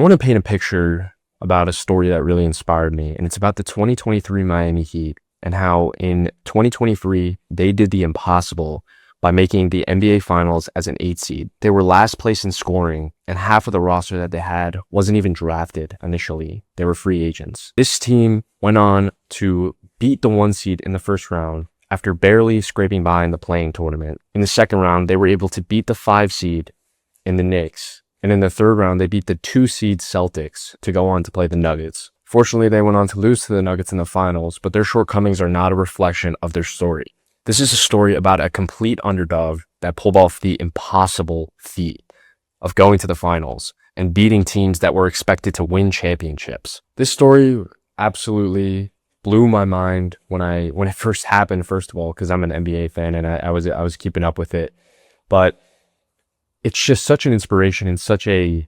want to paint a picture about a story that really inspired me, and it's about the 2023 Miami Heat and how in 2023 they did the impossible by making the NBA Finals as an 8 seed. They were last place in scoring, and half of the roster that they had wasn't even drafted initially. They were free agents. This team went on to beat the 1 seed in the first round after barely scraping by in the playing tournament. In the second round, they were able to beat the 5 seed in the Knicks. And in the third round, they beat the 2 seed Celtics to go on to play the Nuggets. Fortunately, they went on to lose to the Nuggets in the finals, but their shortcomings are not a reflection of their story. This is a story about a complete underdog that pulled off the impossible feat of going to the finals and beating teams that were expected to win championships. This story absolutely blew my mind when it first happened, first of all, because I'm an NBA fan and I was keeping up with it. But it's just such an inspiration and such a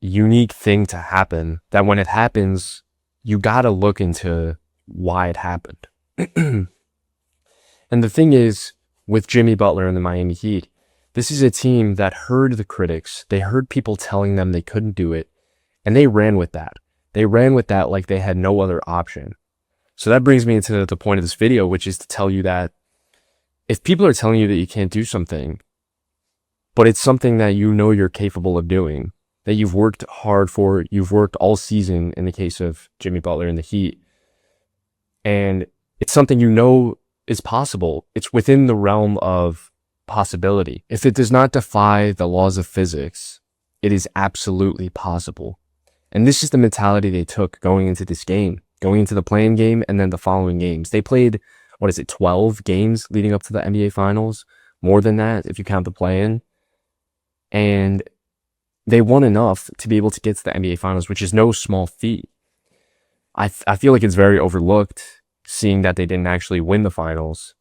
unique thing to happen that when it happens, you gotta look into why it happened. And the thing is, with Jimmy Butler and the Miami Heat, this is a team that heard the critics. They heard people telling them they couldn't do it, and they ran with that. They ran with that like they had no other option. So that brings me into the point of this video, which is to tell you that if people are telling you that you can't do something, but it's something that you know you're capable of doing, that you've worked hard for, you've worked all season in the case of Jimmy Butler and the Heat, and it's something you know is possible. It's within the realm of possibility. If it does not defy the laws of physics, it is absolutely possible. And this is the mentality they took going into this game, going into the play-in game and then the following games. They played, 12 games leading up to the NBA Finals? More than that, if you count the play-in. And they won enough to be able to get to the NBA Finals, which is no small feat. I feel like it's very overlooked, seeing that they didn't actually win the finals,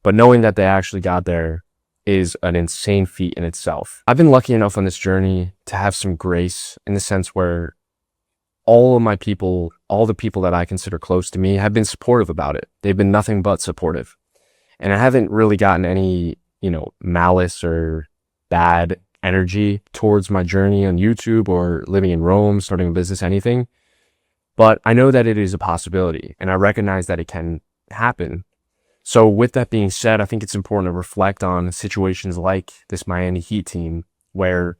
but knowing that they actually got there is an insane feat in itself. I've been lucky enough on this journey to have some grace in the sense where all of my people, all the people that I consider close to me have been supportive about it. They've been nothing but supportive. And I haven't really gotten any, malice or bad energy towards my journey on YouTube or living in Rome, starting a business, anything. But I know that it is a possibility, and I recognize that it can happen. So with that being said, I think it's important to reflect on situations like this Miami Heat team where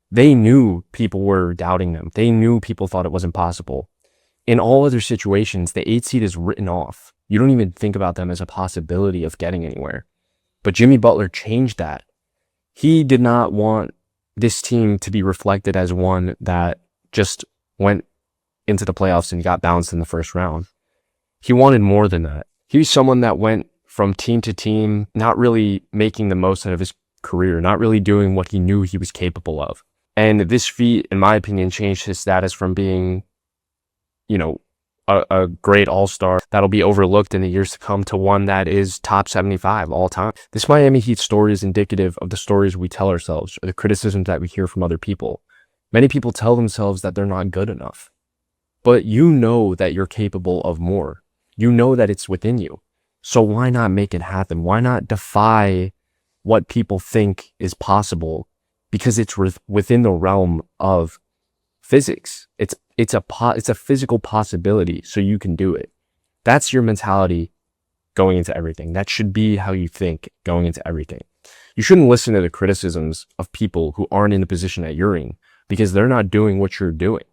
they knew people were doubting them. They knew people thought it wasn't possible. In all other situations, the 8 seed is written off. You don't even think about them as a possibility of getting anywhere. But Jimmy Butler changed that. He did not want this team to be reflected as one that just went into the playoffs and got bounced in the first round. He wanted more than that. He was someone that went from team to team, not really making the most out of his career, not really doing what he knew he was capable of. And this feat, in my opinion, changed his status from being, a great all-star that'll be overlooked in the years to come to one that is top 75 all time. This Miami Heat story is indicative of the stories we tell ourselves, or the criticisms that we hear from other people. Many people tell themselves that they're not good enough. But you know that you're capable of more. You know that it's within you. So why not make it happen? Why not defy what people think is possible? Because it's within the realm of physics. It's a physical possibility, so you can do it. That's your mentality going into everything. That should be how you think going into everything. You shouldn't listen to the criticisms of people who aren't in the position that you're in because they're not doing what you're doing.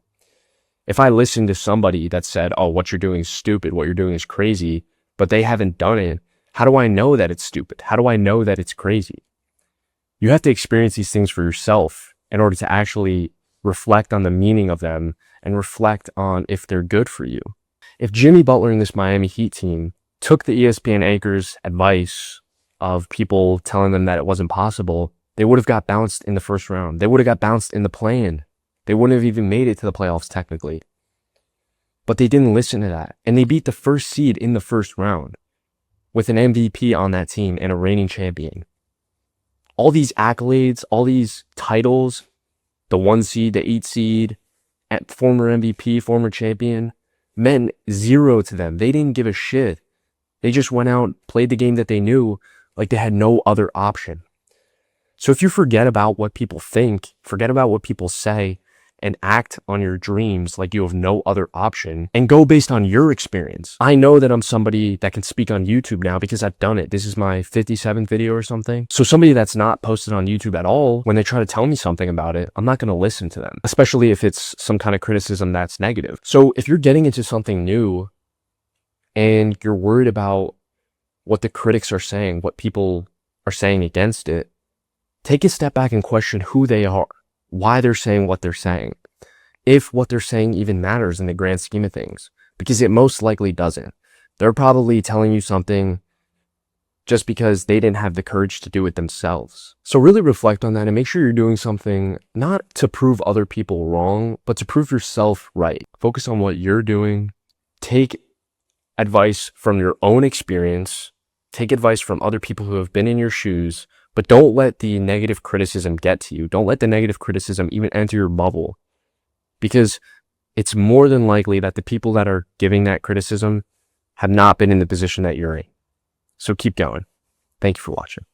If I listen to somebody that said, oh, what you're doing is stupid, what you're doing is crazy, but they haven't done it, how do I know that it's stupid? How do I know that it's crazy? You have to experience these things for yourself in order to actually reflect on the meaning of them and reflect on if they're good for you. If Jimmy Butler and this Miami Heat team took the ESPN anchors' advice of people telling them that it wasn't possible, they would have got bounced in the first round. They would have got bounced in the play-in. They wouldn't have even made it to the playoffs technically. But they didn't listen to that. And they beat the first seed in the first round with an MVP on that team and a reigning champion. All these accolades, all these titles, the 1 seed, the 8 seed, former MVP, former champion, meant zero to them. They didn't give a shit. They just went out, played the game that they knew like they had no other option. So if you forget about what people think, forget about what people say, and act on your dreams like you have no other option and go based on your experience. I know that I'm somebody that can speak on YouTube now because I've done it. This is my 57th video or something. So somebody that's not posted on YouTube at all, when they try to tell me something about it, I'm not going to listen to them, especially if it's some kind of criticism that's negative. So if you're getting into something new and you're worried about what the critics are saying, what people are saying against it, take a step back and question who they are, why they're saying what they're saying, if what they're saying even matters in the grand scheme of things, because it most likely doesn't. They're probably telling you something just because they didn't have the courage to do it themselves. So really reflect on that and make sure you're doing something not to prove other people wrong, but to prove yourself right. Focus on what you're doing. Take advice from your own experience. Take advice from other people who have been in your shoes. But don't let the negative criticism get to you. Don't let the negative criticism even enter your bubble, because it's more than likely that the people that are giving that criticism have not been in the position that you're in. So keep going. Thank you for watching.